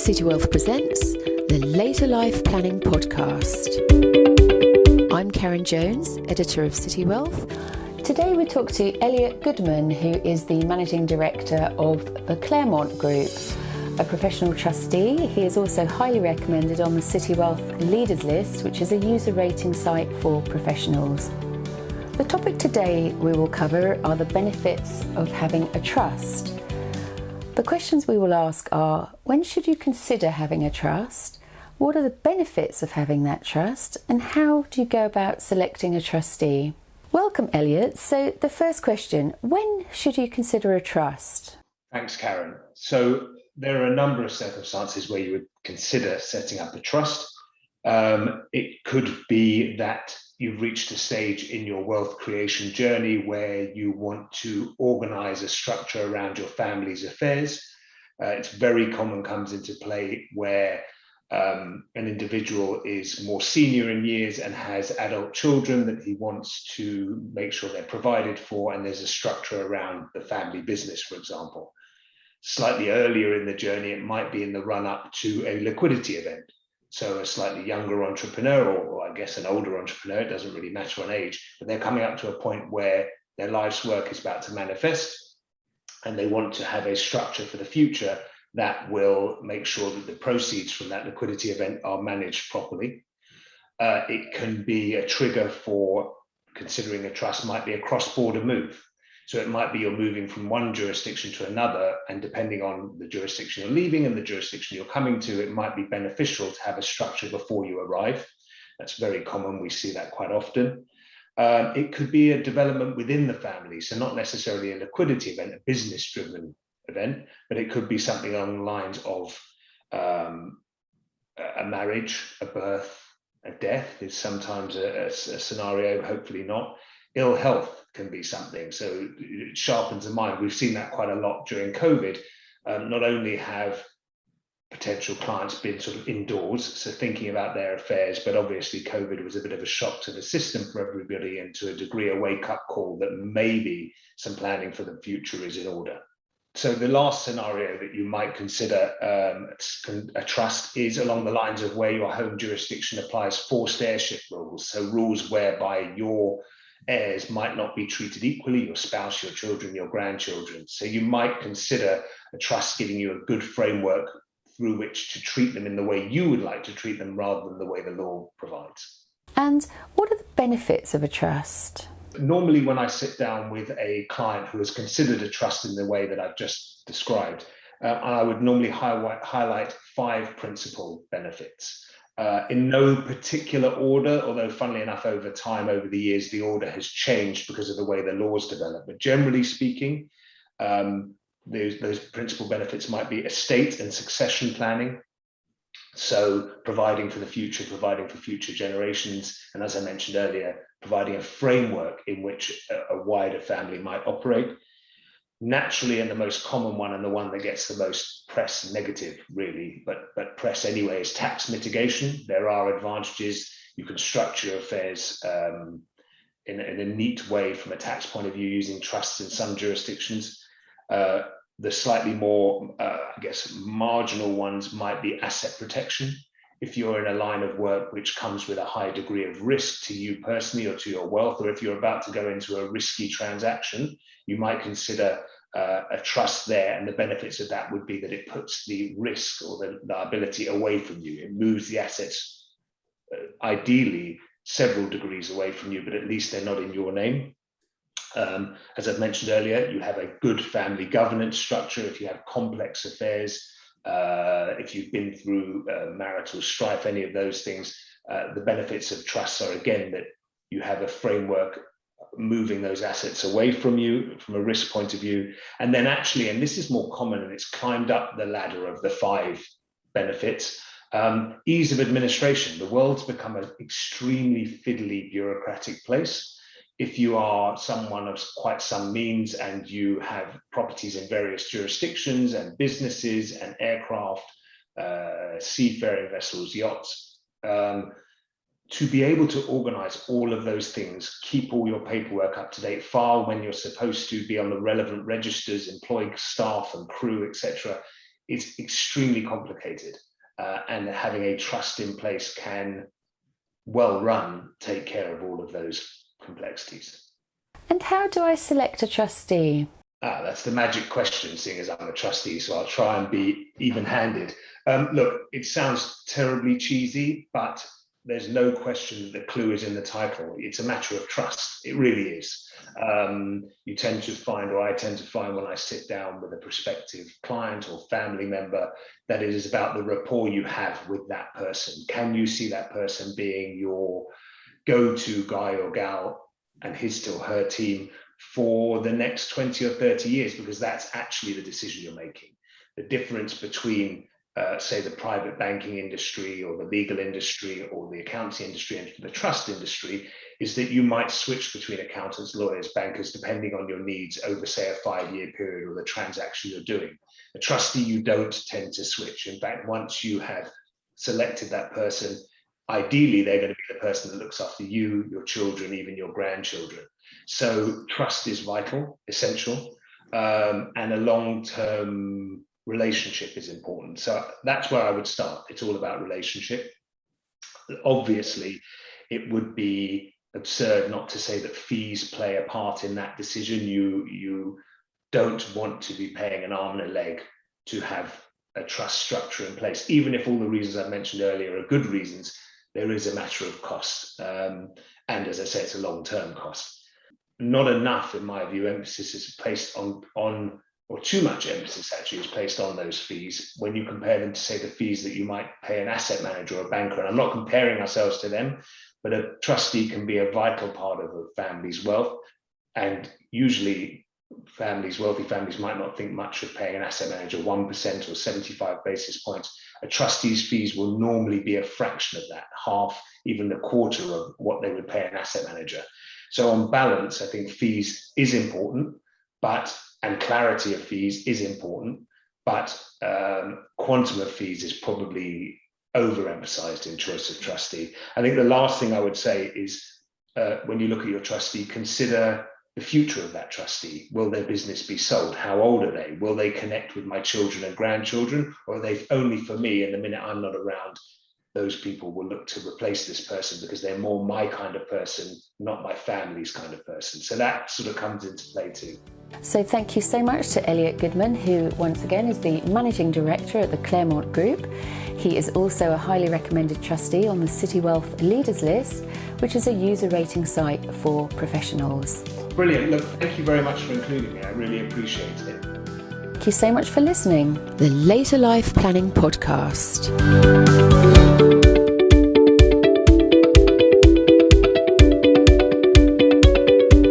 Citywealth presents the Later Life Planning Podcast. I'm Karen Jones, editor of Citywealth. Today we talk to Elliot Goodman, who is the Managing Director of the Clermont Group, a professional trustee. He is also highly recommended on the Citywealth Leaders List, which is a user rating site for professionals. The topic today we will cover are the benefits of having a trust. The questions we will ask are: when should you consider having a trust? What are the benefits of having that trust? And how do you go about selecting a trustee? Welcome, Elliot. So the first question, when should you consider a trust? Thanks, Karen. So there are a number of circumstances where you would consider setting up a trust. It could be that you've reached a stage in your wealth creation journey where you want to organize a structure around your family's affairs. It's very common, comes into play where an individual is more senior in years and has adult children that he wants to make sure they're provided for, and there's a structure around the family business, for example. Slightly earlier in the journey, it might be in the run-up to a liquidity event. So a slightly younger entrepreneur, or I guess an older entrepreneur, it doesn't really matter on age, but they're coming up to a point where their life's work is about to manifest and they want to have a structure for the future that will make sure that the proceeds from that liquidity event are managed properly. It can be a trigger for considering a trust, might be a cross-border move. So it might be you're moving from one jurisdiction to another, and depending on the jurisdiction you're leaving and the jurisdiction you're coming to, it might be beneficial to have a structure before you arrive. That's very common. We see that quite often. It could be a development within the family, so not necessarily a liquidity event, a business-driven event, but it could be something along the lines of a marriage, a birth, a death is sometimes a scenario, hopefully not. Ill health can be something, so it sharpens the mind. We've seen that quite a lot during COVID. Not only have potential clients been sort of indoors, so thinking about their affairs, but obviously COVID was a bit of a shock to the system for everybody, and to a degree a wake-up call that maybe some planning for the future is in order. So the last scenario that you might consider a trust is along the lines of where your home jurisdiction applies forced heirship rules, so rules whereby your heirs might not be treated equally, your spouse, your children, your grandchildren. So you might consider a trust giving you a good framework through which to treat them in the way you would like to treat them rather than the way the law provides. And what are the benefits of a trust? Normally when I sit down with a client who has considered a trust in the way that I've just described, I would normally highlight 5 principal benefits. In no particular order, although funnily enough, over time, over the years, the order has changed because of the way the laws develop. But generally speaking, those principal benefits might be estate and succession planning. So providing for the future, providing for future generations. And as I mentioned earlier, providing a framework in which a wider family might operate. Naturally, and the most common one, and the one that gets the most press, negative really, but press anyway, is tax mitigation. There are advantages. You can structure your affairs in a neat way from a tax point of view using trusts in some jurisdictions. The slightly more, marginal ones might be asset protection. If you're in a line of work which comes with a high degree of risk to you personally or to your wealth, or if you're about to go into a risky transaction, you might consider a trust there, and the benefits of that would be that it puts the risk or the liability away from you. It moves the assets, ideally, several degrees away from you, but at least they're not in your name. As I've mentioned earlier, you have a good family governance structure. If you have complex affairs, if you've been through marital strife, any of those things, the benefits of trusts are, again, that you have a framework moving those assets away from you from a risk point of view. And then actually, and this is more common and it's climbed up the ladder of the 5 benefits, ease of administration. The world's become an extremely fiddly bureaucratic place. If you are someone of quite some means and you have properties in various jurisdictions and businesses and aircraft, seafaring vessels, yachts, to be able to organize all of those things, keep all your paperwork up to date, file when you're supposed to, be on the relevant registers, employ staff and crew, etc., is extremely complicated, and having a trust in place can, well run, take care of all of those complexities. And how do I select a trustee? That's the magic question, seeing as I'm a trustee, so I'll try and be even-handed. Look, it sounds terribly cheesy, but there's no question that the clue is in the title. It's a matter of trust. It really is. You tend to find, or I tend to find when I sit down with a prospective client or family member, that it is about the rapport you have with that person. Can you see that person being your go-to guy or gal and his or her team for the next 20 or 30 years? Because that's actually the decision you're making. The difference between say the private banking industry or the legal industry or the accounting industry and the trust industry is that you might switch between accountants, lawyers, bankers, depending on your needs over, say, a 5-year period or the transaction you're doing. A trustee, you don't tend to switch. In fact, once you have selected that person, ideally they're going to be the person that looks after you, your children, even your grandchildren. So trust is vital, essential, and a long-term relationship is important. So that's where I would start. It's all about relationship. Obviously, it would be absurd not to say that fees play a part in that decision. You don't want to be paying an arm and a leg to have a trust structure in place, even if all the reasons I mentioned earlier are good reasons. There is a matter of cost, and as I say, it's a long-term cost. Not enough, in my view, emphasis is placed on or too much emphasis actually is placed on those fees when you compare them to, say, the fees that you might pay an asset manager or a banker. And I'm not comparing ourselves to them, but a trustee can be a vital part of a family's wealth. And usually wealthy families might not think much of paying an asset manager 1% or 75 basis points. A trustee's fees will normally be a fraction of that, half, even a quarter of what they would pay an asset manager. So on balance, I think fees is important, and clarity of fees is important, but quantum of fees is probably overemphasized in choice of trustee. I think the last thing I would say is when you look at your trustee, consider the future of that trustee. Will their business be sold? How old are they? Will they connect with my children and grandchildren? Or are they only for me, and the minute I'm not around, those people will look to replace this person because they're more my kind of person, not my family's kind of person. So that sort of comes into play too. So thank you so much to Elliot Goodman, who once again is the Managing Director at the Clermont Group. He is also a highly recommended trustee on the Citywealth Leaders List, which is a user rating site for professionals. Brilliant. Look, thank you very much for including me. I really appreciate it. Thank you so much for listening. The Later Life Planning Podcast.